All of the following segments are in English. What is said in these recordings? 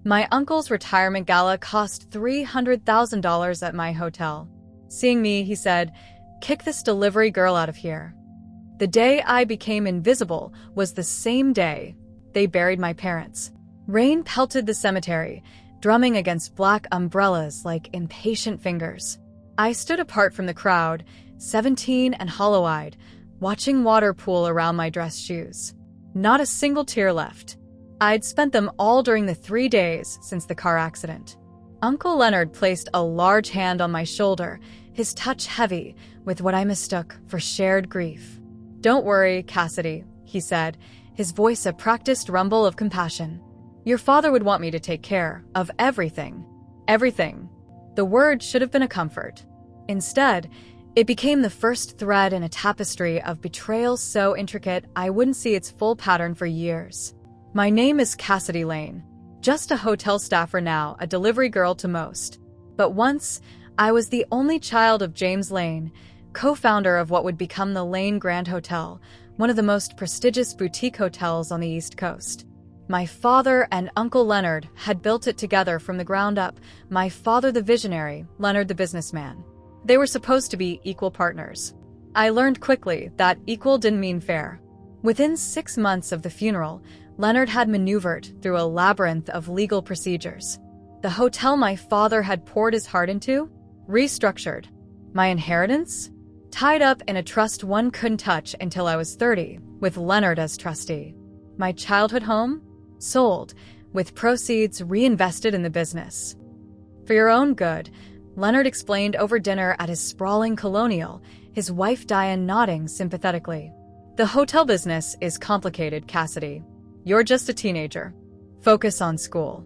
My uncle's retirement gala cost $300,000 at my hotel. Seeing me, he said, "Kick this delivery girl out of here." The day I became invisible was the same day they buried my parents. Rain pelted the cemetery, drumming against black umbrellas like impatient fingers. I stood apart from the crowd, 17 and hollow-eyed, watching water pool around my dress shoes. Not a single tear left. I'd spent them all during the 3 days since the car accident. Uncle Leonard placed a large hand on my shoulder, his touch heavy with what I mistook for shared grief. "Don't worry, Cassidy," he said, his voice a practiced rumble of compassion. "Your father would want me to take care of everything." Everything. The word should have been a comfort. Instead, it became the first thread in a tapestry of betrayal so intricate I wouldn't see its full pattern for years. My name is Cassidy Lane. Just a hotel staffer now, a delivery girl to most. But once, I was the only child of James Lane, co-founder of what would become the Lane Grand Hotel, one of the most prestigious boutique hotels on the East Coast. My father and Uncle Leonard had built it together from the ground up, my father the visionary, Leonard the businessman. They were supposed to be equal partners. I learned quickly that equal didn't mean fair. Within 6 months of the funeral, Leonard had maneuvered through a labyrinth of legal procedures. The hotel my father had poured his heart into? Restructured. My inheritance? Tied up in a trust one couldn't touch until I was 30, with Leonard as trustee. My childhood home? Sold, with proceeds reinvested in the business. "For your own good," Leonard explained over dinner at his sprawling colonial, his wife Diane nodding sympathetically. "The hotel business is complicated, Cassidy. You're just a teenager. Focus on school."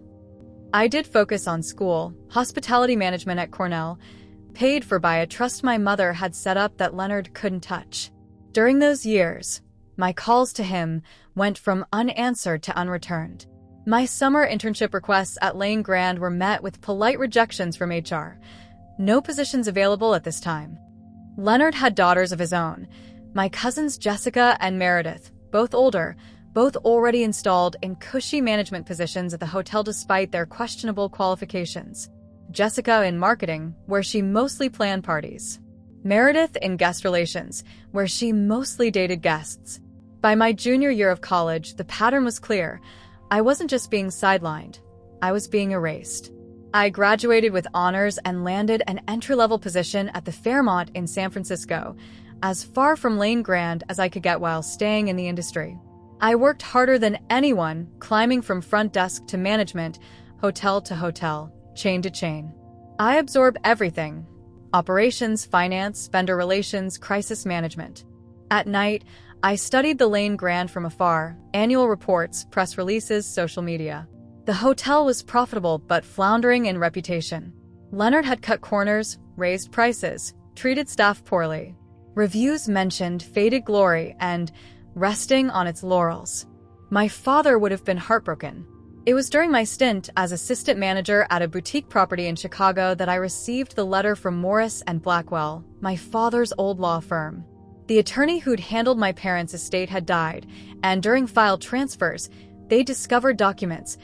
I did focus on school, hospitality management at Cornell, paid for by a trust my mother had set up that Leonard couldn't touch. During those years, my calls to him went from unanswered to unreturned. My summer internship requests at Lane Grand were met with polite rejections from HR. No positions available at this time. Leonard had daughters of his own, my cousins Jessica and Meredith, both older, both already installed in cushy management positions at the hotel despite their questionable qualifications. Jessica in marketing, where she mostly planned parties. Meredith in guest relations, where she mostly dated guests. By my junior year of college, the pattern was clear. I wasn't just being sidelined, I was being erased. I graduated with honors and landed an entry-level position at the Fairmont in San Francisco, as far from Lane Grand as I could get while staying in the industry. I worked harder than anyone, climbing from front desk to management, hotel to hotel, chain to chain. I absorb everything: operations, finance, vendor relations, crisis management. At night, I studied the Lane Grand from afar, annual reports, press releases, social media. The hotel was profitable but floundering in reputation. Leonard had cut corners, raised prices, treated staff poorly. Reviews mentioned faded glory and resting on its laurels. My father would have been heartbroken. It was during my stint as assistant manager at a boutique property in Chicago that I received the letter from Morris and Blackwell, my father's old law firm. The attorney who'd handled my parents' estate had died, and during file transfers, they discovered documents,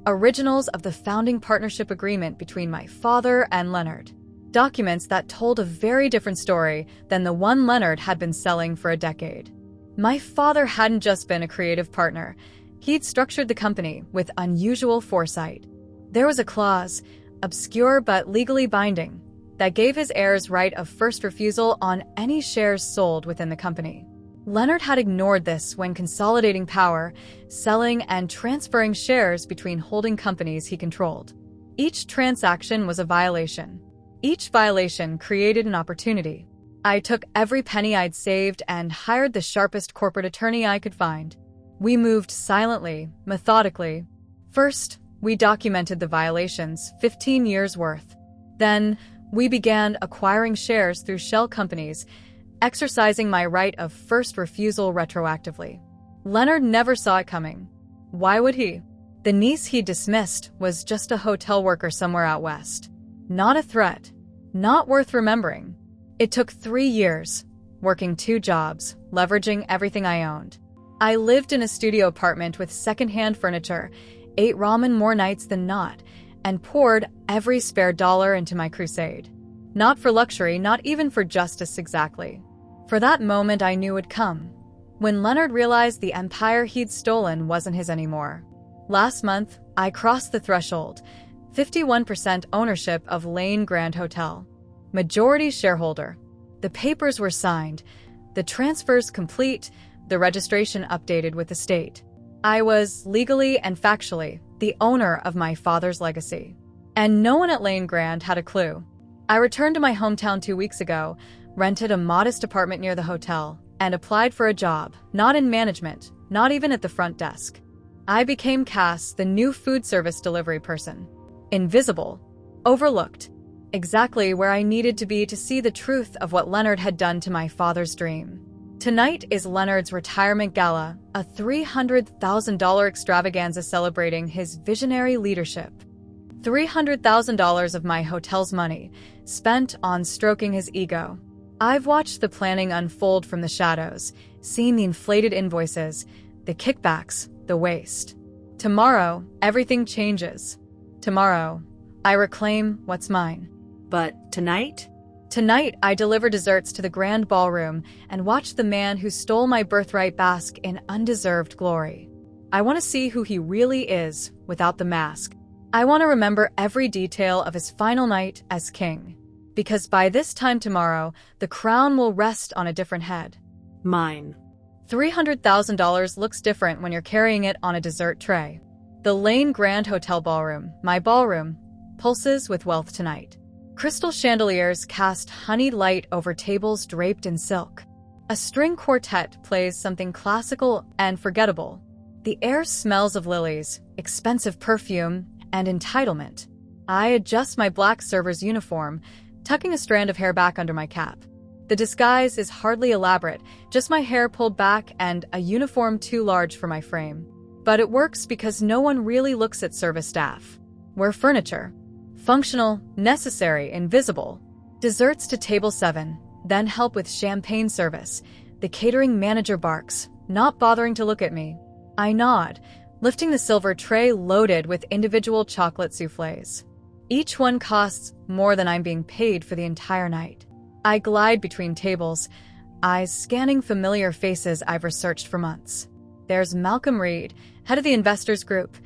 originals of the founding partnership agreement between my father and Leonard. Documents that told a very different story than the one Leonard had been selling for a decade. My father hadn't just been a creative partner. He'd structured the company with unusual foresight. There was a clause, obscure but legally binding, that gave his heirs right of first refusal on any shares sold within the company. Leonard had ignored this when consolidating power, selling and transferring shares between holding companies he controlled. Each transaction was a violation. Each violation created an opportunity. I took every penny I'd saved and hired the sharpest corporate attorney I could find. We moved silently, methodically. First, we documented the violations, 15 years worth. Then, we began acquiring shares through shell companies, exercising my right of first refusal retroactively. Leonard never saw it coming. Why would he? The niece he dismissed was just a hotel worker somewhere out west. Not a threat. Not worth remembering. It took 3 years, working 2 jobs, leveraging everything I owned. I lived in a studio apartment with secondhand furniture, ate ramen more nights than not, and poured every spare dollar into my crusade. Not for luxury, not even for justice exactly. For that moment I knew would come, when Leonard realized the empire he'd stolen wasn't his anymore. Last month, I crossed the threshold, 51% ownership of Lane Grand Hotel. Majority shareholder. The papers were signed, the transfers complete, the registration updated with the state. I was, legally and factually, the owner of my father's legacy. And no one at Lane Grand had a clue. I returned to my hometown 2 weeks ago, rented a modest apartment near the hotel, and applied for a job, not in management, not even at the front desk. I became Cass, the new food service delivery person. Invisible. Overlooked. Exactly where I needed to be to see the truth of what Leonard had done to my father's dream. Tonight is Leonard's retirement gala, a $300,000 extravaganza celebrating his visionary leadership. $300,000 of my hotel's money, spent on stroking his ego. I've watched the planning unfold from the shadows, seen the inflated invoices, the kickbacks, the waste. Tomorrow, everything changes. Tomorrow, I reclaim what's mine. But tonight? Tonight, I deliver desserts to the grand ballroom and watch the man who stole my birthright bask in undeserved glory. I want to see who he really is without the mask. I want to remember every detail of his final night as king. Because by this time tomorrow, the crown will rest on a different head. Mine. $300,000 looks different when you're carrying it on a dessert tray. The Lane Grand Hotel Ballroom, my ballroom, pulses with wealth tonight. Crystal chandeliers cast honeyed light over tables draped in silk. A string quartet plays something classical and forgettable. The air smells of lilies, expensive perfume, and entitlement. I adjust my black server's uniform, tucking a strand of hair back under my cap. The disguise is hardly elaborate, just my hair pulled back and a uniform too large for my frame. But it works because no one really looks at service staff. We're furniture. Functional, necessary, invisible. Desserts to table 7, then help with champagne service. The catering manager barks, not bothering to look at me. I nod, lifting the silver tray loaded with individual chocolate soufflés. Each one costs more than I'm being paid for the entire night. I glide between tables, eyes scanning familiar faces I've researched for months. There's Malcolm Reed, head of the investors group,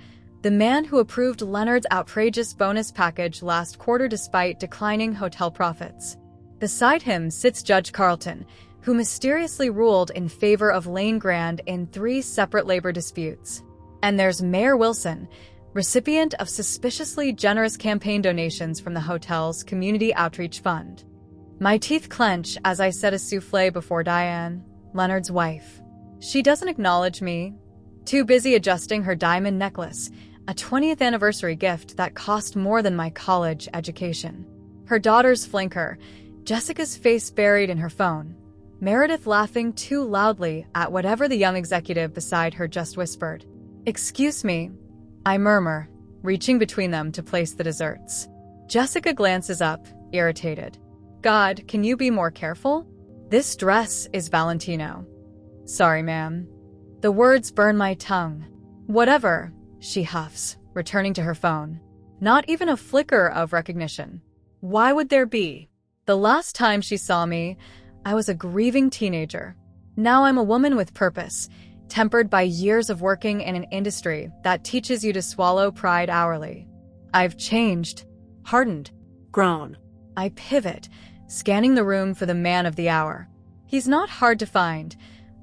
the man who approved Leonard's outrageous bonus package last quarter despite declining hotel profits. Beside him sits Judge Carlton, who mysteriously ruled in favor of Lane Grand in 3 separate labor disputes. And there's Mayor Wilson, recipient of suspiciously generous campaign donations from the hotel's Community Outreach Fund. My teeth clench as I set a soufflé before Diane, Leonard's wife. She doesn't acknowledge me, too busy adjusting her diamond necklace, a 20th anniversary gift that cost more than my college education. Her daughters flank her, Jessica's face buried in her phone, Meredith laughing too loudly at whatever the young executive beside her just whispered. "Excuse me," I murmur, reaching between them to place the desserts. Jessica glances up, irritated. "God, can you be more careful? This dress is Valentino." "Sorry, ma'am." The words burn my tongue. "Whatever," she huffs, returning to her phone. Not even a flicker of recognition. Why would there be? The last time she saw me, I was a grieving teenager. Now I'm a woman with purpose, tempered by years of working in an industry that teaches you to swallow pride hourly. I've changed, hardened, Grown. I pivot, scanning the room for the man of the hour. He's not hard to find.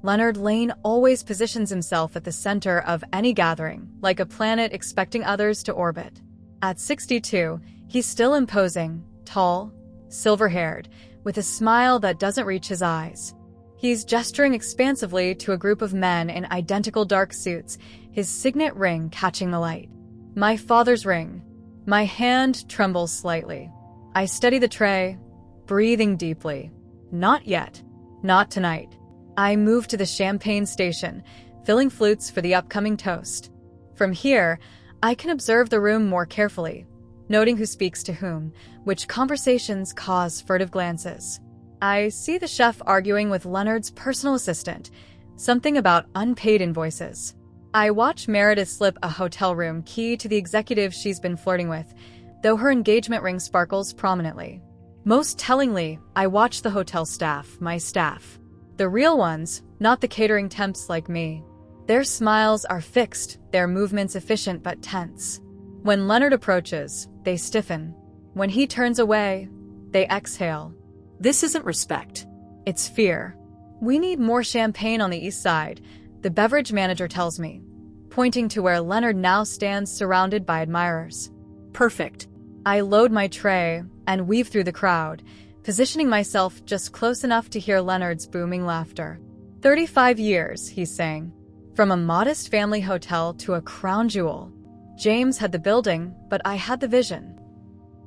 Leonard Lane always positions himself at the center of any gathering, like a planet expecting others to orbit. At 62, he's still imposing, tall, silver-haired, with a smile that doesn't reach his eyes. He's gesturing expansively to a group of men in identical dark suits, his signet ring catching the light. My father's ring. My hand trembles slightly. I steady the tray, breathing deeply. Not yet. Not tonight. I move to the champagne station, filling flutes for the upcoming toast. From here, I can observe the room more carefully, noting who speaks to whom, which conversations cause furtive glances. I see the chef arguing with Leonard's personal assistant, something about unpaid invoices. I watch Meredith slip a hotel room key to the executive she's been flirting with, though her engagement ring sparkles prominently. Most tellingly, I watch the hotel staff, my staff. The real ones, not the catering temps like me. Their smiles are fixed, their movements efficient but tense. When Leonard approaches, they stiffen. When he turns away, they exhale. This isn't respect. It's fear. We need more champagne on the east side, the beverage manager tells me, pointing to where Leonard now stands surrounded by admirers. Perfect. I load my tray and weave through the crowd, positioning myself just close enough to hear Leonard's booming laughter. 35 years, he's saying. From a modest family hotel to a crown jewel. James had the building, but I had the vision.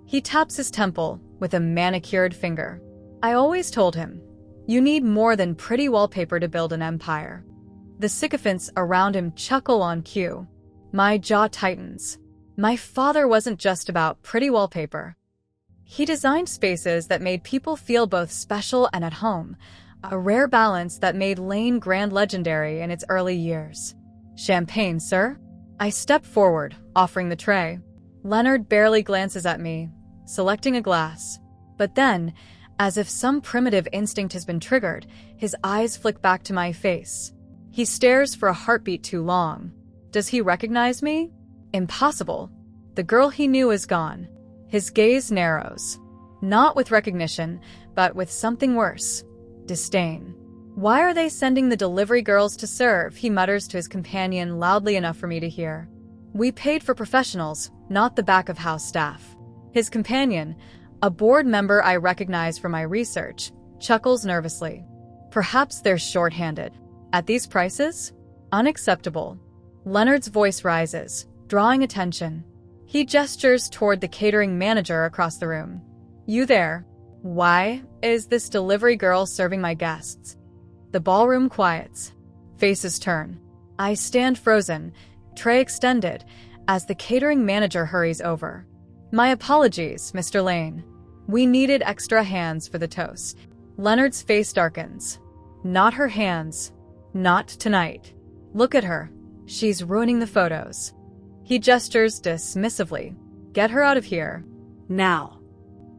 He taps his temple with a manicured finger. I always told him, you need more than pretty wallpaper to build an empire. The sycophants around him chuckle on cue. My jaw tightens. My father wasn't just about pretty wallpaper. He designed spaces that made people feel both special and at home, a rare balance that made Lane Grand legendary in its early years. Champagne, sir? I step forward, offering the tray. Leonard barely glances at me, selecting a glass. But then, as if some primitive instinct has been triggered, his eyes flick back to my face. He stares for a heartbeat too long. Does he recognize me? Impossible. The girl he knew is gone. His gaze narrows. Not with recognition, but with something worse. Disdain. Why are they sending the delivery girls to serve? He mutters to his companion loudly enough for me to hear. We paid for professionals, not the back-of-house staff. His companion, a board member I recognize from my research, chuckles nervously. Perhaps they're short-handed. At these prices? Unacceptable. Leonard's voice rises, drawing attention. He gestures toward the catering manager across the room. You there? Why is this delivery girl serving my guests? The ballroom quiets. Faces turn. I stand frozen, tray extended, as the catering manager hurries over. My apologies, Mr. Lane. We needed extra hands for the toast. Leonard's face darkens. Not her hands. Not tonight. Look at her. She's ruining the photos. He gestures dismissively. Get her out of here. Now.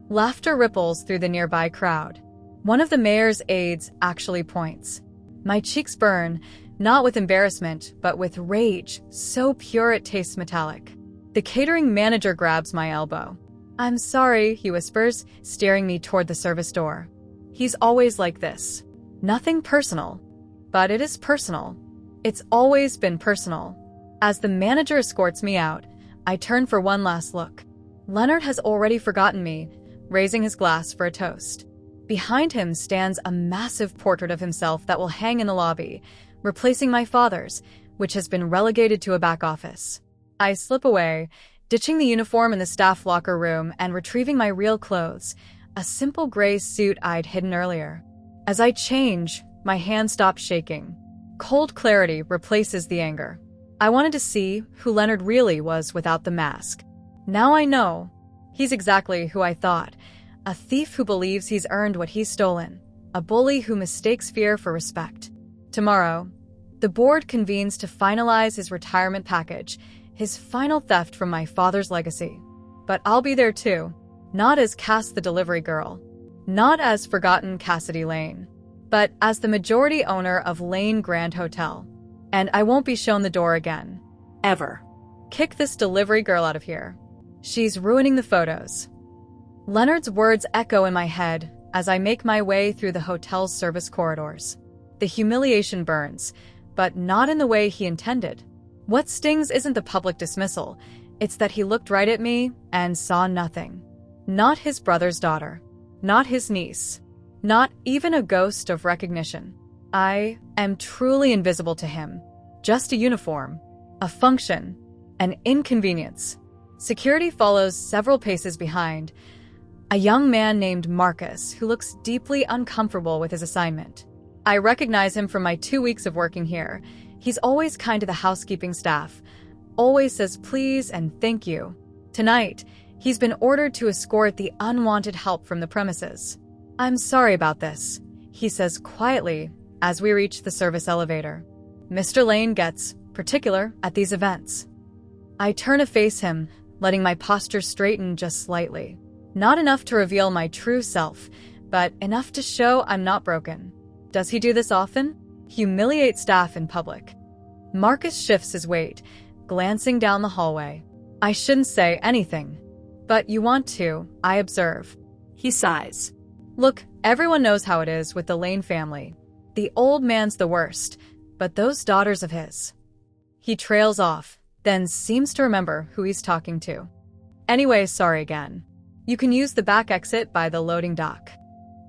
Laughter ripples through the nearby crowd. One of the mayor's aides actually points. My cheeks burn, not with embarrassment, but with rage, so pure it tastes metallic. The catering manager grabs my elbow. I'm sorry, he whispers, steering me toward the service door. He's always like this. Nothing personal. But it is personal. It's always been personal. As the manager escorts me out, I turn for one last look. Leonard has already forgotten me, raising his glass for a toast. Behind him stands a massive portrait of himself that will hang in the lobby, replacing my father's, which has been relegated to a back office. I slip away, ditching the uniform in the staff locker room and retrieving my real clothes, a simple gray suit I'd hidden earlier. As I change, my hand stops shaking. Cold clarity replaces the anger. I wanted to see who Leonard really was without the mask. Now I know. He's exactly who I thought. A thief who believes he's earned what he's stolen. A bully who mistakes fear for respect. Tomorrow, the board convenes to finalize his retirement package, his final theft from my father's legacy. But I'll be there too. Not as Cass the delivery girl. Not as forgotten Cassidy Lane. But as the majority owner of Lane Grand Hotel. And I won't be shown the door again. Ever. Kick this delivery girl out of here. She's ruining the photos. Leonard's words echo in my head as I make my way through the hotel's service corridors. The humiliation burns, but not in the way he intended. What stings isn't the public dismissal, it's that he looked right at me and saw nothing. Not his brother's daughter. Not his niece. Not even a ghost of recognition. I am truly invisible to him. Just a uniform. A function. An inconvenience. Security follows several paces behind. A young man named Marcus who looks deeply uncomfortable with his assignment. I recognize him from my 2 weeks of working here. He's always kind to the housekeeping staff. Always says please and thank you. Tonight, he's been ordered to escort the unwanted help from the premises. I'm sorry about this, he says quietly as we reach the service elevator. Mr. Lane gets particular at these events. I turn to face him, letting my posture straighten just slightly. Not enough to reveal my true self, but enough to show I'm not broken. Does he do this often? Humiliate staff in public. Marcus shifts his weight, glancing down the hallway. I shouldn't say anything. But you want to, I observe. He sighs. Look, everyone knows how it is with the Lane family. The old man's the worst, but those daughters of his. He trails off, then seems to remember who he's talking to. Anyway, sorry again. You can use the back exit by the loading dock.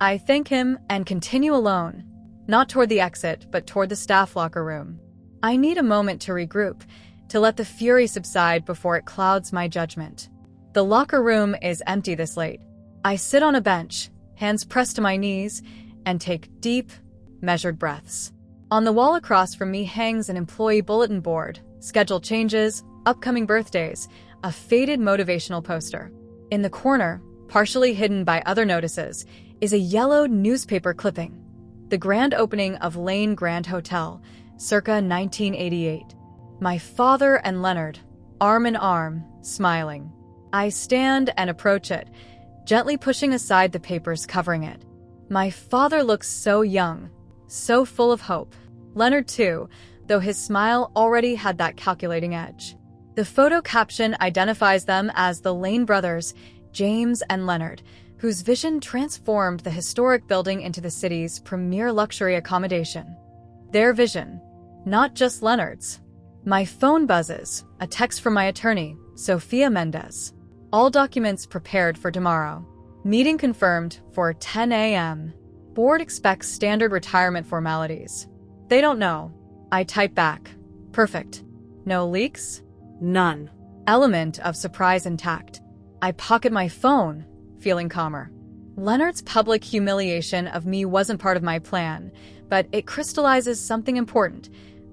I thank him and continue alone, not toward the exit, but toward the staff locker room. I need a moment to regroup, to let the fury subside before it clouds my judgment. The locker room is empty this late. I sit on a bench, hands pressed to my knees, and take deep, measured breaths. On the wall across from me hangs an employee bulletin board, schedule changes, upcoming birthdays, a faded motivational poster. In the corner, partially hidden by other notices, is a yellow newspaper clipping. The grand opening of Lane Grand Hotel, circa 1988. My father and Leonard, arm in arm, smiling. I stand and approach it, gently pushing aside the papers covering it. My father looks so young, so full of hope. Leonard too, though his smile already had that calculating edge. The photo caption identifies them as the Lane brothers, James and Leonard, whose vision transformed the historic building into the city's premier luxury accommodation. Their vision, not just Leonard's. My phone buzzes, a text from my attorney, Sophia Mendez. All documents prepared for tomorrow. Meeting confirmed for 10 a.m. Board expects standard retirement formalities. They don't know. I type back. Perfect. No leaks? None. Element of surprise intact. I pocket my phone, feeling calmer. Leonard's public humiliation of me wasn't part of my plan, but it crystallizes something important.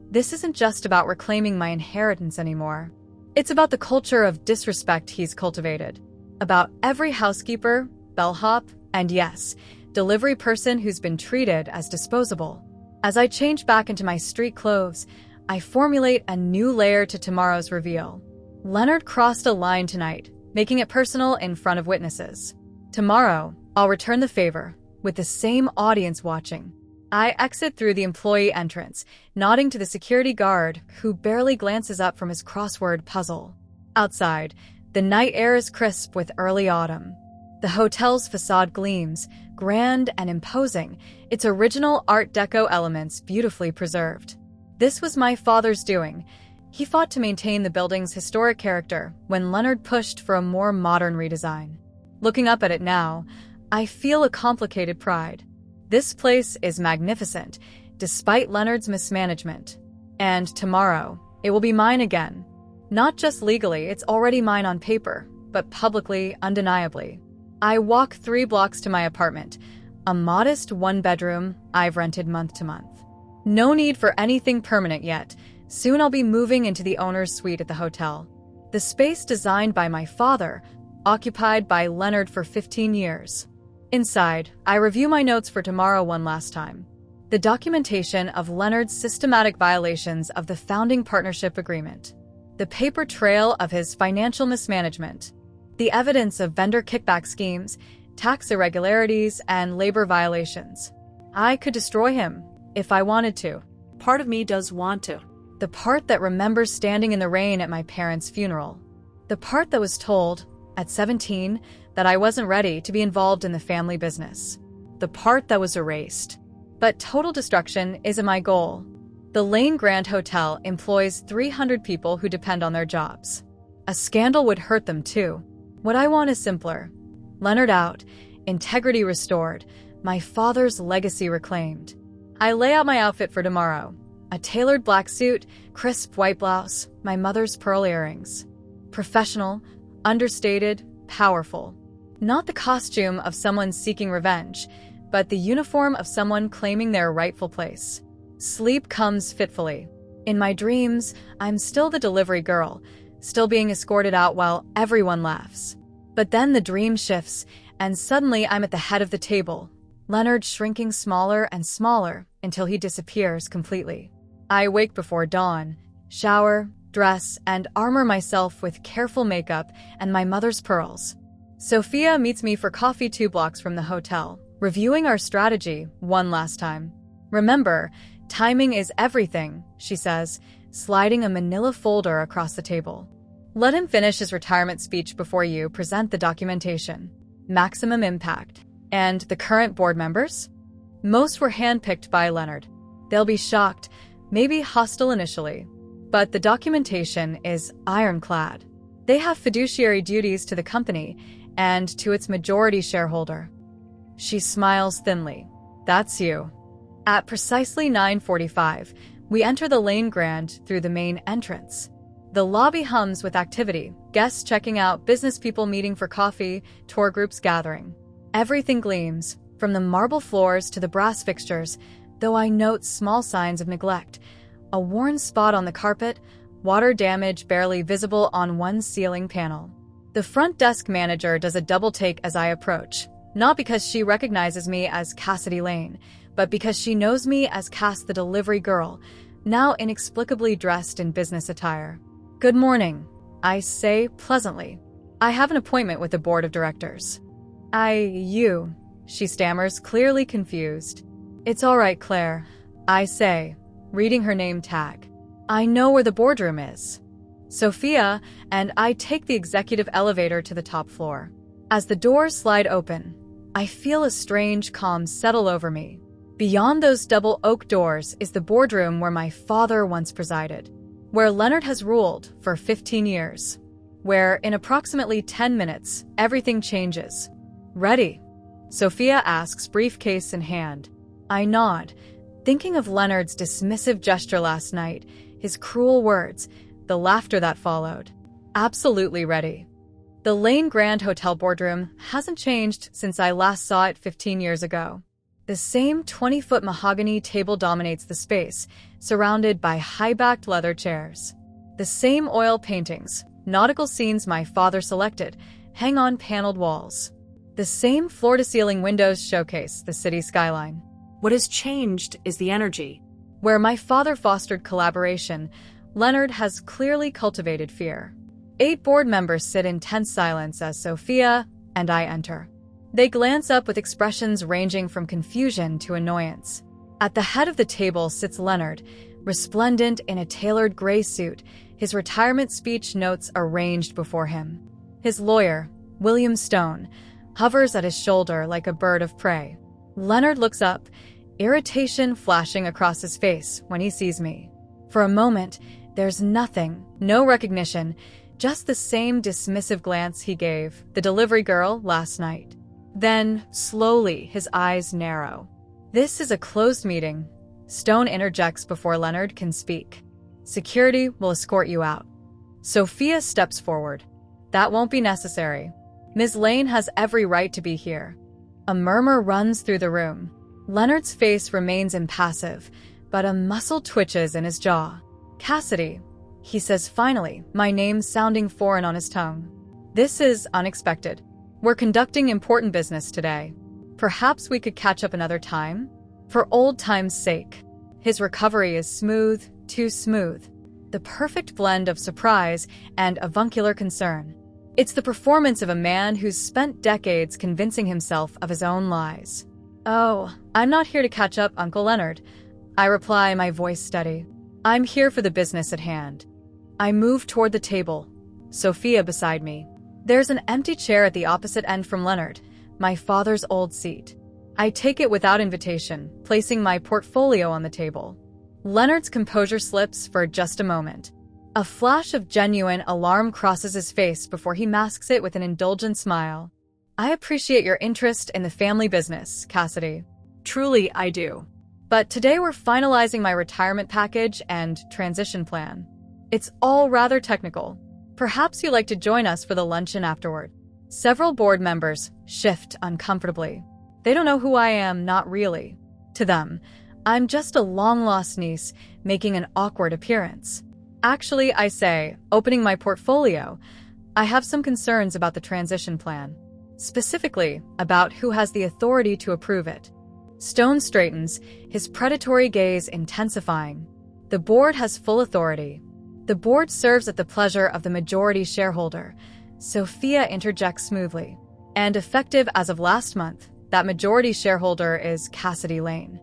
This isn't just about reclaiming my inheritance anymore. It's about the culture of disrespect he's cultivated. About every housekeeper, bellhop, and yes, delivery person who's been treated as disposable. As I change back into my street clothes, I formulate a new layer to tomorrow's reveal. Leonard crossed a line tonight, making it personal in front of witnesses. Tomorrow, I'll return the favor, with the same audience watching. I exit through the employee entrance, nodding to the security guard, who barely glances up from his crossword puzzle. Outside, the night air is crisp with early autumn. The hotel's facade gleams, grand and imposing, its original Art Deco elements beautifully preserved. This was my father's doing. He fought to maintain the building's historic character when Leonard pushed for a more modern redesign. Looking up at it now, I feel a complicated pride. This place is magnificent, despite Leonard's mismanagement. And tomorrow, it will be mine again. Not just legally, it's already mine on paper, but publicly, undeniably. I walk 3 blocks to my apartment, a modest 1-bedroom I've rented month to month. No need for anything permanent yet. Soon I'll be moving into the owner's suite at the hotel. The space designed by my father, occupied by Leonard for 15 years. Inside, I review my notes for tomorrow one last time. The documentation of Leonard's systematic violations of the founding partnership agreement. The paper trail of his financial mismanagement. The evidence of vendor kickback schemes, tax irregularities, and labor violations. I could destroy him if I wanted to. Part of me does want to. The part that remembers standing in the rain at my parents' funeral. The part that was told, at 17, that I wasn't ready to be involved in the family business. The part that was erased. But total destruction isn't my goal. The Lane Grand Hotel employs 300 people who depend on their jobs. A scandal would hurt them too. What I want is simpler. Leonard out, integrity restored, my father's legacy reclaimed. I lay out my outfit for tomorrow. A tailored black suit, crisp white blouse, my mother's pearl earrings. Professional, understated, powerful. Not the costume of someone seeking revenge, but the uniform of someone claiming their rightful place. Sleep comes fitfully. In my dreams, I'm still the delivery girl, still being escorted out while everyone laughs. But then the dream shifts, and suddenly I'm at the head of the table, Leonard shrinking smaller and smaller until he disappears completely. I wake before dawn, shower, dress, and armor myself with careful makeup and my mother's pearls. Sophia meets me for coffee 2 blocks from the hotel, reviewing our strategy one last time. "Remember, timing is everything," she says, sliding a manila folder across the table. "Let him finish his retirement speech before you present the documentation. Maximum impact." And the current board members? Most were handpicked by Leonard. They'll be shocked, maybe hostile initially. But the documentation is ironclad. They have fiduciary duties to the company and to its majority shareholder. She smiles thinly. "That's you." At precisely 9:45, we enter the Lane Grand through the main entrance. The lobby hums with activity, guests checking out, business people meeting for coffee, tour groups gathering. Everything gleams, from the marble floors to the brass fixtures, though I note small signs of neglect. A worn spot on the carpet, water damage barely visible on one ceiling panel. The front desk manager does a double take as I approach, not because she recognizes me as Cassidy Lane, but because she knows me as Cass the delivery girl, now inexplicably dressed in business attire. "Good morning," I say pleasantly. "I have an appointment with the board of directors." You," she stammers, clearly confused. "It's all right, Claire," I say, reading her name tag. "I know where the boardroom is." Sophia and I take the executive elevator to the top floor. As the doors slide open, I feel a strange calm settle over me. Beyond those double oak doors is the boardroom where my father once presided, where Leonard has ruled for 15 years, where in approximately 10 minutes, everything changes. "Ready?" Sophia asks, briefcase in hand. I nod, thinking of Leonard's dismissive gesture last night, his cruel words, the laughter that followed. Absolutely ready. The Lane Grand Hotel boardroom hasn't changed since I last saw it 15 years ago. The same 20-foot mahogany table dominates the space, surrounded by high-backed leather chairs. The same oil paintings, nautical scenes my father selected, hang on paneled walls. The same floor-to-ceiling windows showcase the city skyline. What has changed is the energy. Where my father fostered collaboration, Leonard has clearly cultivated fear. 8 board members sit in tense silence as Sophia and I enter. They glance up with expressions ranging from confusion to annoyance. At the head of the table sits Leonard, resplendent in a tailored gray suit, his retirement speech notes arranged before him. His lawyer, William Stone, hovers at his shoulder like a bird of prey. Leonard looks up, irritation flashing across his face when he sees me. For a moment, there's nothing, no recognition, just the same dismissive glance he gave the delivery girl last night. Then, slowly, his eyes narrow. "This is a closed meeting," Stone interjects before Leonard can speak. "Security will escort you out." Sophia steps forward. "That won't be necessary. Ms. Lane has every right to be here." A murmur runs through the room. Leonard's face remains impassive, but a muscle twitches in his jaw. "Cassidy," he says finally, my name sounding foreign on his tongue. "This is unexpected. We're conducting important business today. Perhaps we could catch up another time? For old time's sake." His recovery is smooth, too smooth. The perfect blend of surprise and avuncular concern. It's the performance of a man who's spent decades convincing himself of his own lies. "Oh, I'm not here to catch up, Uncle Leonard," I reply, my voice steady. "I'm here for the business at hand." I move toward the table, Sophia beside me. There's an empty chair at the opposite end from Leonard, my father's old seat. I take it without invitation, placing my portfolio on the table. Leonard's composure slips for just a moment. A flash of genuine alarm crosses his face before he masks it with an indulgent smile. "I appreciate your interest in the family business, Cassidy." Truly, I do. "But today we're finalizing my retirement package and transition plan. It's all rather technical. Perhaps you'd like to join us for the luncheon afterward." Several board members shift uncomfortably. They don't know who I am, not really. To them, I'm just a long-lost niece making an awkward appearance. "Actually," I say, opening my portfolio, "I have some concerns about the transition plan. Specifically, about who has the authority to approve it." Stone straightens, his predatory gaze intensifying. "The board has full authority. The board serves at the pleasure of the majority shareholder. Sophia interjects smoothly. And effective as of last month, that majority shareholder is Cassidy Lane.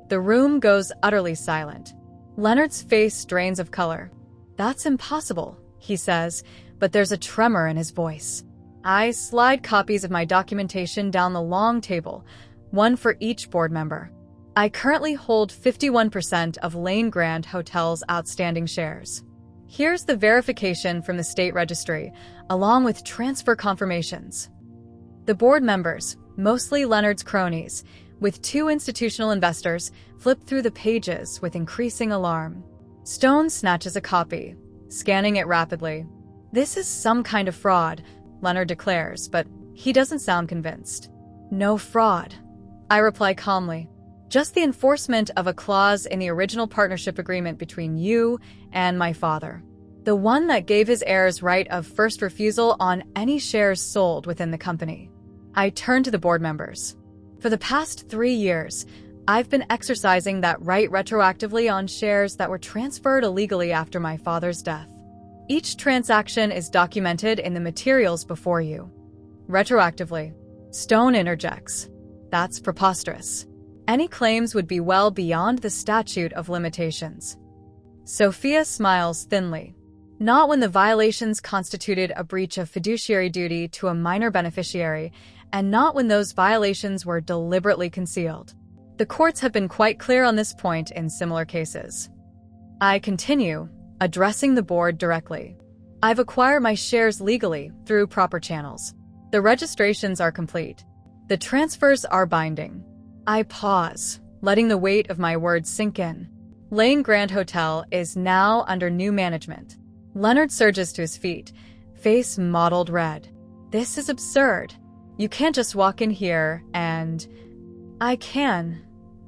The room goes utterly silent. Leonard's face drains of color. That's impossible, he says, but there's a tremor in his voice. I slide copies of my documentation down the long table, one for each board member. I currently hold 51% of Lane Grand Hotel's outstanding shares. Here's the verification from the state registry, along with transfer confirmations. The board members, mostly Leonard's cronies, with 2 institutional investors, flip through the pages with increasing alarm. Stone snatches a copy, scanning it rapidly. This is some kind of fraud, Leonard declares, but he doesn't sound convinced. No fraud, I reply calmly. Just the enforcement of a clause in the original partnership agreement between you and my father. The one that gave his heirs right of first refusal on any shares sold within the company. I turn to the board members. For the past 3 years, I've been exercising that right retroactively on shares that were transferred illegally after my father's death. Each transaction is documented in the materials before you. Retroactively. Stone interjects. That's preposterous. Any claims would be well beyond the statute of limitations. Sophia smiles thinly. Not when the violations constituted a breach of fiduciary duty to a minor beneficiary, and not when those violations were deliberately concealed. The courts have been quite clear on this point in similar cases. I continue, addressing the board directly. I've acquired my shares legally through proper channels. The registrations are complete. The transfers are binding. I pause, letting the weight of my words sink in. Lane Grand Hotel is now under new management. Leonard surges to his feet, face mottled red. This is absurd. You can't just walk in here and... I can.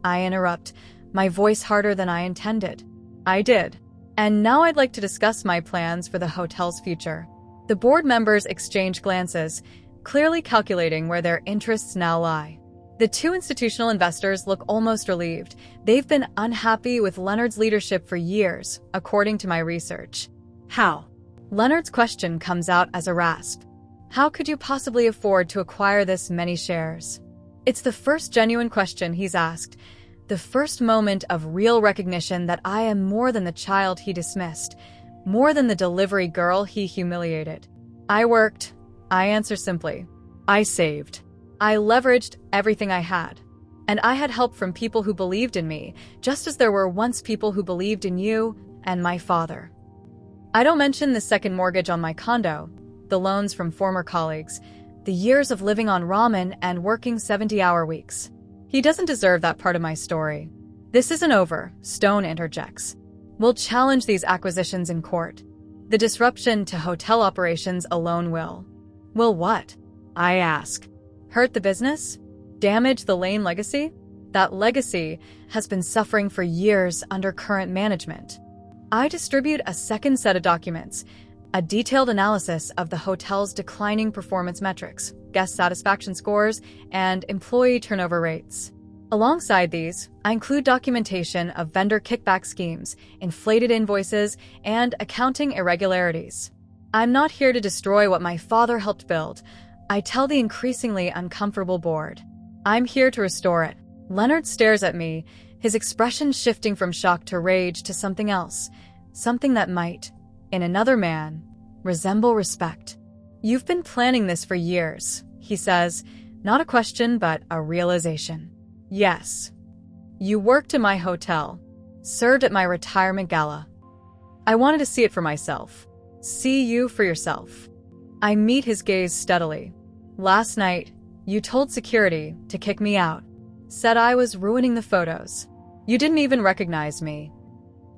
I interrupt, my voice harder than I intended. I did. And now I'd like to discuss my plans for the hotel's future. The board members exchange glances, clearly calculating where their interests now lie. The 2 institutional investors look almost relieved. They've been unhappy with Leonard's leadership for years, according to my research. How? Leonard's question comes out as a rasp. How could you possibly afford to acquire this many shares? It's the first genuine question he's asked, the first moment of real recognition that I am more than the child he dismissed, more than the delivery girl he humiliated. I worked, I answer simply. I saved. I leveraged everything I had. And I had help from people who believed in me, just as there were once people who believed in you and my father. I don't mention the second mortgage on my condo, the loans from former colleagues, the years of living on ramen and working 70-hour weeks. He doesn't deserve that part of my story. This isn't over, Stone interjects. We'll challenge these acquisitions in court. The disruption to hotel operations alone will. Will what? I ask. Hurt the business? Damage the Lane legacy? That legacy has been suffering for years under current management. I distribute a second set of documents, a detailed analysis of the hotel's declining performance metrics, guest satisfaction scores, and employee turnover rates. Alongside these, I include documentation of vendor kickback schemes, inflated invoices, and accounting irregularities. I'm not here to destroy what my father helped build. I tell the increasingly uncomfortable board. I'm here to restore it. Leonard stares at me, his expression shifting from shock to rage to something else, something that might, in another man, resemble respect. You've been planning this for years, he says, not a question but a realization. Yes. You worked in my hotel, served at my retirement gala. I wanted to see it for myself. See you for yourself. I meet his gaze steadily. Last night, you told security to kick me out. Said I was ruining the photos. You didn't even recognize me.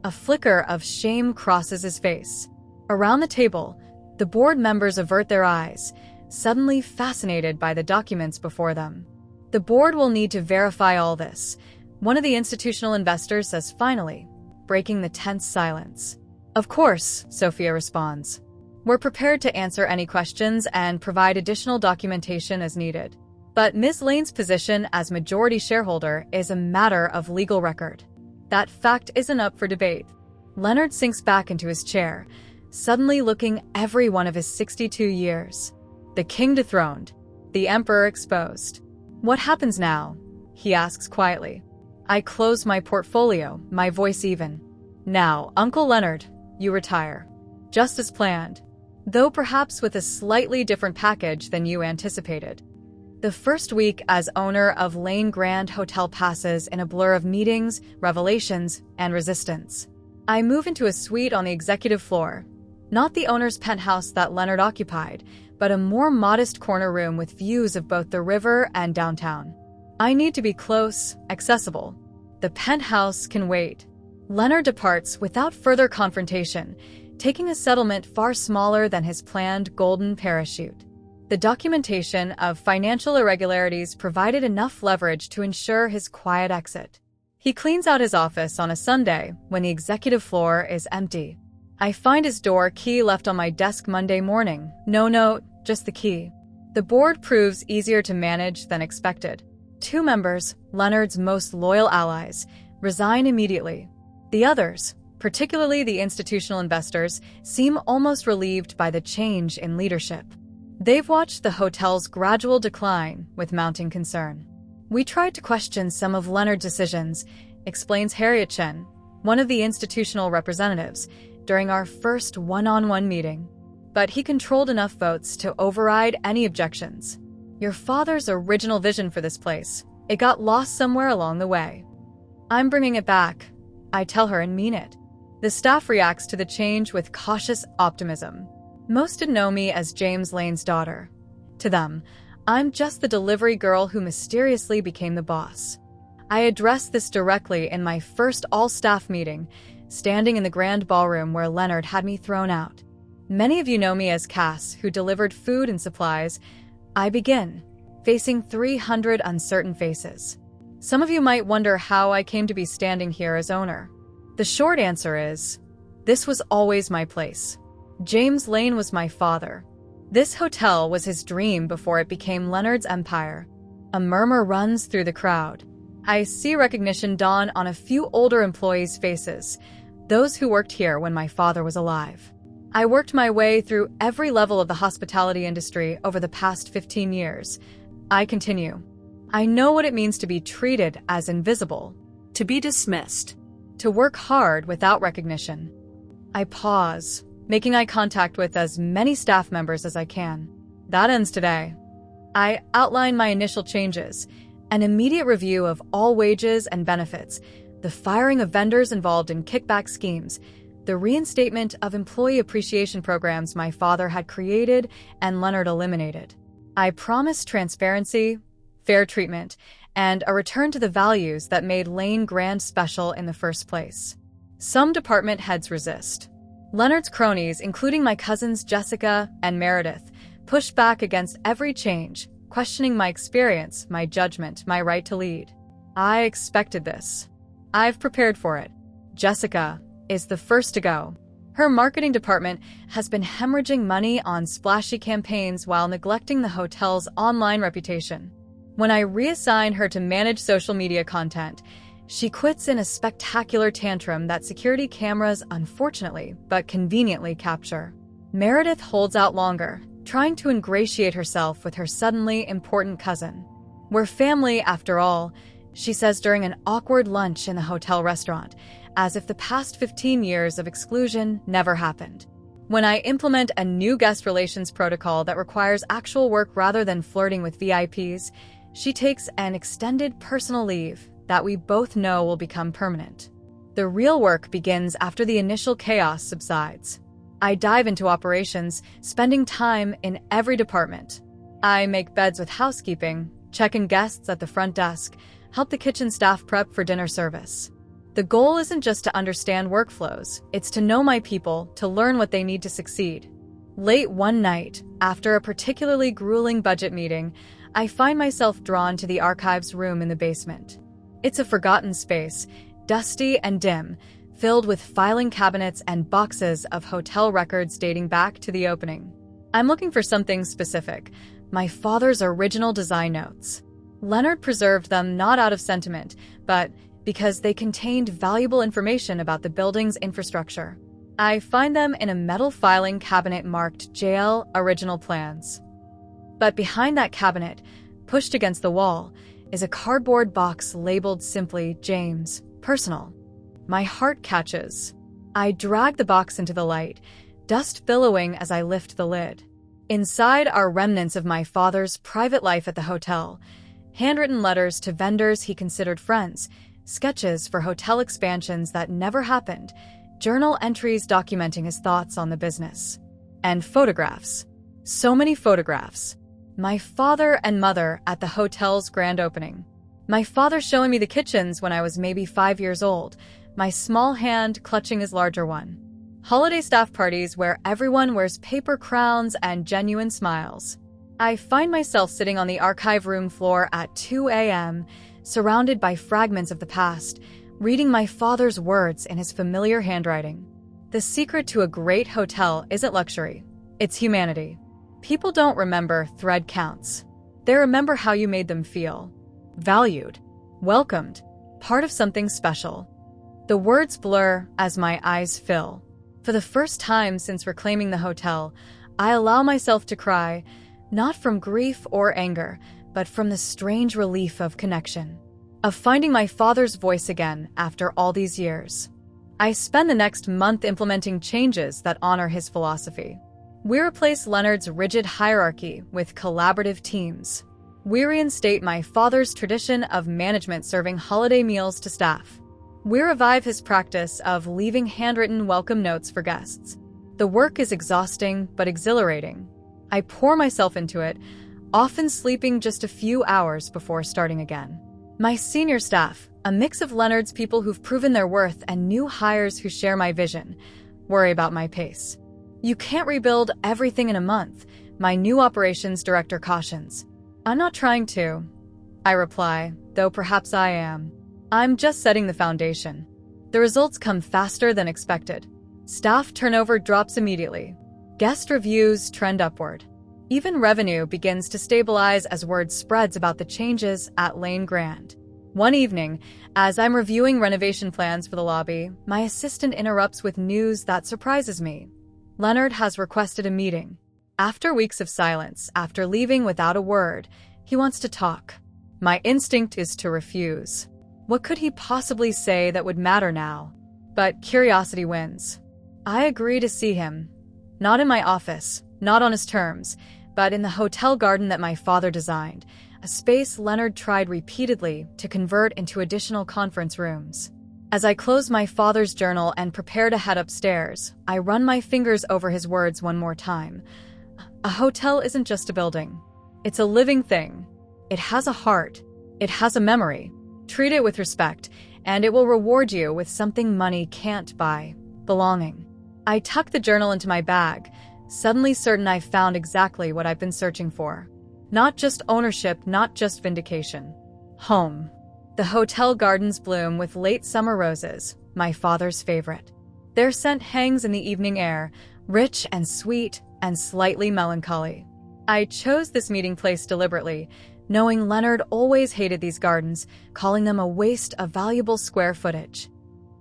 A flicker of shame crosses his face. Around the table, the board members avert their eyes, suddenly fascinated by the documents before them. The board will need to verify all this, one of the institutional investors says finally, breaking the tense silence. Of course, Sophia responds. We're prepared to answer any questions and provide additional documentation as needed. But Ms. Lane's position as majority shareholder is a matter of legal record. That fact isn't up for debate. Leonard sinks back into his chair, suddenly looking every one of his 62 years. The king dethroned, the emperor exposed. What happens now? He asks quietly. I close my portfolio, my voice even. Now, Uncle Leonard, you retire. Just as planned, though perhaps with a slightly different package than you anticipated. The first week as owner of Lane Grand Hotel passes in a blur of meetings, revelations, and resistance. I move into a suite on the executive floor, not the owner's penthouse that Leonard occupied, but a more modest corner room with views of both the river and downtown. I need to be close, accessible. The penthouse can wait. Leonard departs without further confrontation, taking a settlement far smaller than his planned golden parachute. The documentation of financial irregularities provided enough leverage to ensure his quiet exit. He cleans out his office on a Sunday when the executive floor is empty. I find his door key left on my desk Monday morning. No note, just the key. The board proves easier to manage than expected. 2 members, Leonard's most loyal allies, resign immediately. The others, particularly the institutional investors, seem almost relieved by the change in leadership. They've watched the hotel's gradual decline with mounting concern. We tried to question some of Leonard's decisions, explains Harriet Chen, one of the institutional representatives, during our first one-on-one meeting. But he controlled enough votes to override any objections. Your father's original vision for this place, it got lost somewhere along the way. I'm bringing it back, I tell her and mean it. The staff reacts to the change with cautious optimism. Most didn't know me as James Lane's daughter. To them, I'm just the delivery girl who mysteriously became the boss. I addressed this directly in my first all-staff meeting, standing in the grand ballroom where Leonard had me thrown out. Many of you know me as Cass, who delivered food and supplies. I begin, facing 300 uncertain faces. Some of you might wonder how I came to be standing here as owner. The short answer is, this was always my place. James Lane was my father. This hotel was his dream before it became Leonard's empire. A murmur runs through the crowd. I see recognition dawn on a few older employees' faces, those who worked here when my father was alive. I worked my way through every level of the hospitality industry over the past 15 years. I continue. I know what it means to be treated as invisible, To be dismissed. to work hard without recognition. I pause, making eye contact with as many staff members as I can. That ends today. I outline my initial changes, an immediate review of all wages and benefits, the firing of vendors involved in kickback schemes, the reinstatement of employee appreciation programs my father had created and Leonard eliminated. I promised transparency, fair treatment, and a return to the values that made Lane Grand special in the first place. Some department heads resist. Leonard's cronies, including my cousins Jessica and Meredith, push back against every change, questioning my experience, my judgment, my right to lead. I expected this. I've prepared for it. Jessica is the first to go. Her marketing department has been hemorrhaging money on splashy campaigns while neglecting the hotel's online reputation. When I reassign her to manage social media content, she quits in a spectacular tantrum that security cameras unfortunately but conveniently capture. Meredith holds out longer, trying to ingratiate herself with her suddenly important cousin. We're family after all, she says during an awkward lunch in the hotel restaurant, as if the past 15 years of exclusion never happened. When I implement a new guest relations protocol that requires actual work rather than flirting with VIPs, she takes an extended personal leave that we both know will become permanent. The real work begins after the initial chaos subsides. I dive into operations, spending time in every department. I make beds with housekeeping, check in guests at the front desk, help the kitchen staff prep for dinner service. The goal isn't just to understand workflows, it's to know my people, to learn what they need to succeed. Late one night, after a particularly grueling budget meeting, I find myself drawn to the archives room in the basement. It's a forgotten space, dusty and dim, filled with filing cabinets and boxes of hotel records dating back to the opening. I'm looking for something specific, my father's original design notes. Leonard preserved them not out of sentiment, but because they contained valuable information about the building's infrastructure. I find them in a metal filing cabinet marked JL Original Plans. But behind that cabinet, pushed against the wall, is a cardboard box labeled simply James, Personal. My heart catches. I drag the box into the light, dust billowing as I lift the lid. Inside are remnants of my father's private life at the hotel, handwritten letters to vendors he considered friends, sketches for hotel expansions that never happened, journal entries documenting his thoughts on the business, and photographs. So many photographs. My father and mother at the hotel's grand opening. My father showing me the kitchens when I was maybe 5 years old, my small hand clutching his larger one. Holiday staff parties where everyone wears paper crowns and genuine smiles. I find myself sitting on the archive room floor at 2 a.m., surrounded by fragments of the past, reading my father's words in his familiar handwriting. The secret to a great hotel isn't luxury, it's humanity. People don't remember thread counts. They remember how you made them feel. Valued, welcomed, part of something special. The words blur as my eyes fill. For the first time since reclaiming the hotel, I allow myself to cry, not from grief or anger, but from the strange relief of connection, of finding my father's voice again after all these years. I spend the next month implementing changes that honor his philosophy. We replace Leonard's rigid hierarchy with collaborative teams. We reinstate my father's tradition of management serving holiday meals to staff. We revive his practice of leaving handwritten welcome notes for guests. The work is exhausting but exhilarating. I pour myself into it, often sleeping just a few hours before starting again. My senior staff, a mix of Leonard's people who've proven their worth and new hires who share my vision, worry about my pace. You can't rebuild everything in a month, my new operations director cautions. I'm not trying to, I reply, though perhaps I am. I'm just setting the foundation. The results come faster than expected. Staff turnover drops immediately. Guest reviews trend upward. Even revenue begins to stabilize as word spreads about the changes at Lane Grand. One evening, as I'm reviewing renovation plans for the lobby, my assistant interrupts with news that surprises me. Leonard has requested a meeting. After weeks of silence, after leaving without a word, he wants to talk. My instinct is to refuse. What could he possibly say that would matter now? But curiosity wins. I agree to see him. Not in my office, not on his terms, but in the hotel garden that my father designed, a space Leonard tried repeatedly to convert into additional conference rooms. As I close my father's journal and prepare to head upstairs, I run my fingers over his words one more time. A hotel isn't just a building. It's a living thing. It has a heart. It has a memory. Treat it with respect, and it will reward you with something money can't buy: belonging. I tuck the journal into my bag, suddenly certain I've found exactly what I've been searching for. Not just ownership, not just vindication. Home. The hotel gardens bloom with late summer roses, my father's favorite. Their scent hangs in the evening air, rich and sweet and slightly melancholy. I chose this meeting place deliberately, knowing Leonard always hated these gardens, calling them a waste of valuable square footage.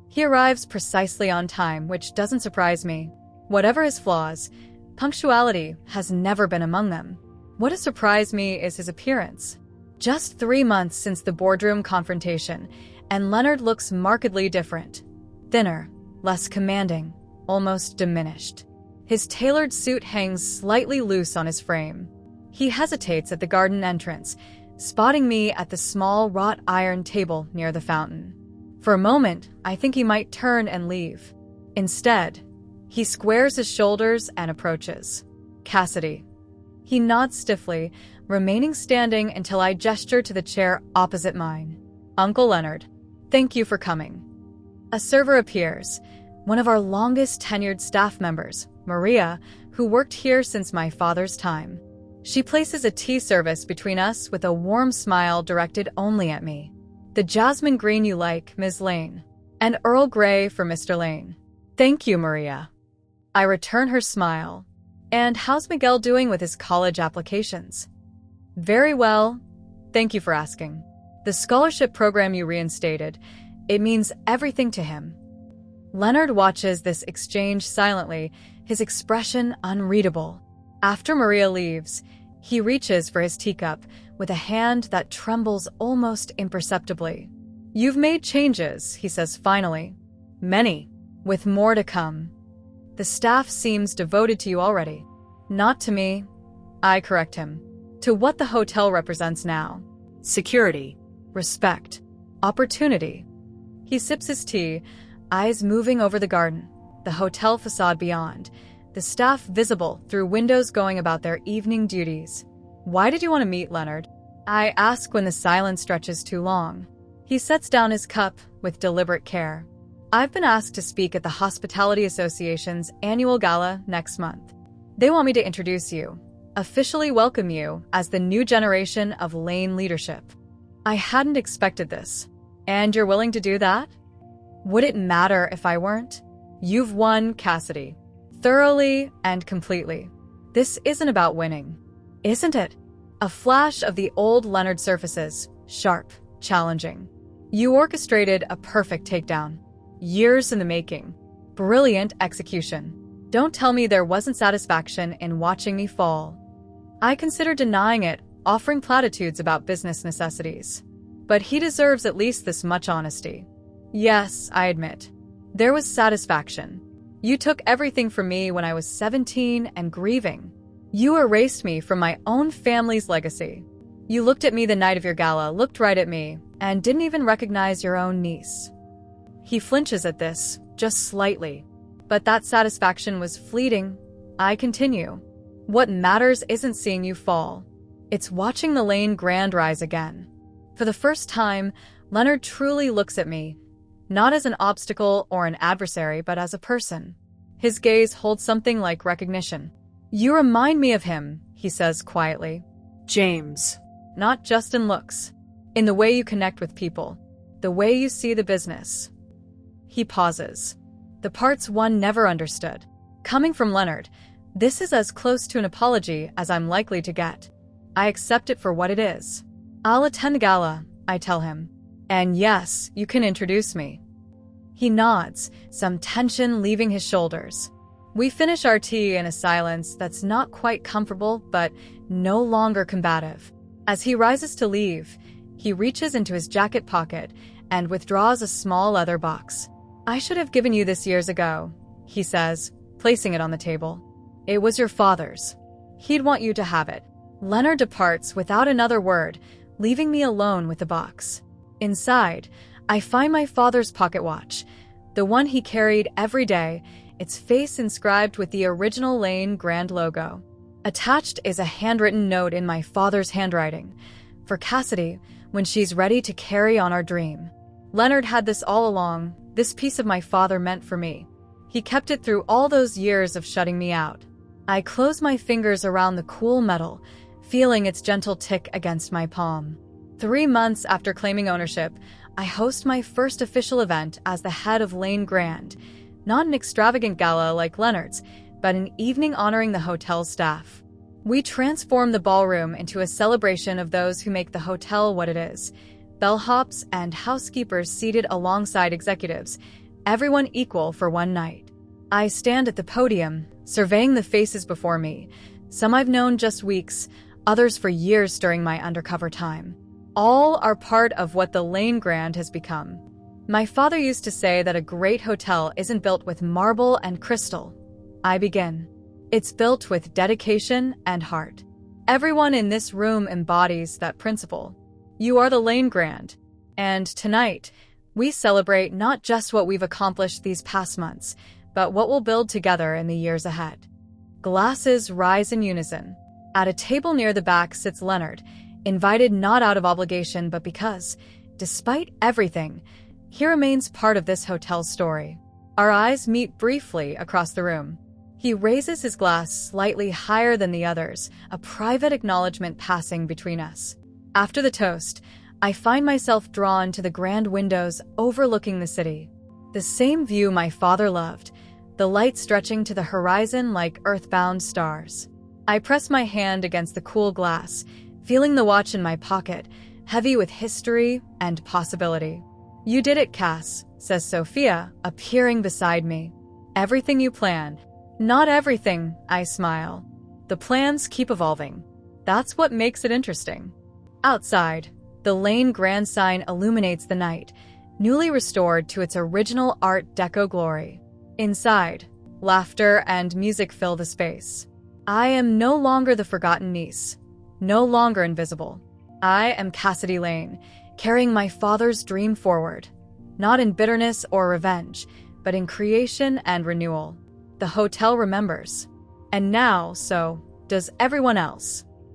He arrives precisely on time, which doesn't surprise me. Whatever his flaws, punctuality has never been among them. What has surprised me is his appearance. Just 3 months since the boardroom confrontation, and Leonard looks markedly different. Thinner, less commanding, almost diminished. His tailored suit hangs slightly loose on his frame. He hesitates at the garden entrance, spotting me at the small wrought iron table near the fountain. For a moment, I think he might turn and leave. Instead, he squares his shoulders and approaches. Cassidy. He nods stiffly, remaining standing until I gesture to the chair opposite mine. Uncle Leonard, thank you for coming. A server appears, one of our longest tenured staff members, Maria, who worked here since my father's time. She places a tea service between us with a warm smile directed only at me. The jasmine green you like, Ms. Lane. And Earl Grey for Mr. Lane. Thank you, Maria. I return her smile. And how's Miguel doing with his college applications? Very well. Thank you for asking. The scholarship program you reinstated, It means everything to him. Leonard watches this exchange silently, his expression unreadable. After Maria leaves, he reaches for his teacup with a hand that trembles almost imperceptibly. "You've made changes," he says finally. "Many, with more to come. The staff seems devoted to you already." "Not to me," I correct him. "To what the hotel represents now. Security. Respect. Opportunity." He sips his tea, eyes moving over the garden, the hotel facade beyond, the staff visible through windows going about their evening duties. "Why did you want to meet, Leonard?" I ask when the silence stretches too long. He sets down his cup with deliberate care. "I've been asked to speak at the Hospitality Association's annual gala next month. They want me to introduce you, officially welcome you as the new generation of Lane leadership." I hadn't expected this. "And you're willing to do that?" "Would it matter if I weren't?" "You've won, Cassidy. Thoroughly and completely. This isn't about winning, isn't it?" A flash of the old Leonard surfaces, sharp, challenging. "You orchestrated a perfect takedown. Years in the making. Brilliant execution. Don't tell me there wasn't satisfaction in watching me fall." I consider denying it, offering platitudes about business necessities. But he deserves at least this much honesty. "Yes, I admit. There was satisfaction. You took everything from me when I was 17 and grieving. You erased me from my own family's legacy. You looked at me the night of your gala, looked right at me, and didn't even recognize your own niece." He flinches at this, just slightly. "But that satisfaction was fleeting." I continue. "What matters isn't seeing you fall. It's watching the Lane Grand rise again." For the first time, Leonard truly looks at me, not as an obstacle or an adversary, but as a person. His gaze holds something like recognition. "You remind me of him," he says quietly. James. "Not just in looks. In the way you connect with people. The way you see the business." He pauses. The parts one never understood. Coming from Leonard, this is as close to an apology as I'm likely to get. I accept it for what it is. "I'll attend the gala," I tell him. "And yes, you can introduce me." He nods, some tension leaving his shoulders. We finish our tea in a silence that's not quite comfortable, but no longer combative. As he rises to leave, he reaches into his jacket pocket and withdraws a small leather box. "I should have given you this years ago," he says, placing it on the table. "It was your father's. He'd want you to have it." Leonard departs without another word, leaving me alone with the box. Inside, I find my father's pocket watch, the one he carried every day, its face inscribed with the original Lane Grand logo. Attached is a handwritten note in my father's handwriting, "For Cassidy, when she's ready to carry on our dream." Leonard had this all along. This piece of my father meant for me. He kept it through all those years of shutting me out. I close my fingers around the cool metal, feeling its gentle tick against my palm. 3 months after claiming ownership, I host my first official event as the head of Lane Grand. Not an extravagant gala like Leonard's, but an evening honoring the hotel staff. We transform the ballroom into a celebration of those who make the hotel what it is. Bellhops and housekeepers seated alongside executives, everyone equal for one night. I stand at the podium, surveying the faces before me. Some I've known just weeks, others for years during my undercover time. All are part of what the Lane Grand has become. My father used to say that a great hotel isn't built with marble and crystal. I begin. It's built with dedication and heart. Everyone in this room embodies that principle. You are the Lane Grand. And tonight, we celebrate not just what we've accomplished these past months, but what we'll build together in the years ahead. Glasses rise in unison. At a table near the back sits Leonard, invited not out of obligation but because, despite everything, he remains part of this hotel story. Our eyes meet briefly across the room. He raises his glass slightly higher than the others, a private acknowledgement passing between us. After the toast, I find myself drawn to the grand windows overlooking the city. The same view my father loved, the light stretching to the horizon like earthbound stars. I press my hand against the cool glass, feeling the watch in my pocket, heavy with history and possibility. You did it, Cass, says Sophia, appearing beside me. Everything you planned. Not everything, I smile. The plans keep evolving. That's what makes it interesting. Outside, the Lane Grand sign illuminates the night, newly restored to its original Art Deco glory. Inside, laughter and music fill the space. I am no longer the forgotten niece, no longer invisible. I am Cassidy Lane, carrying my father's dream forward, not in bitterness or revenge, but in creation and renewal. The hotel remembers. And now, so does everyone else.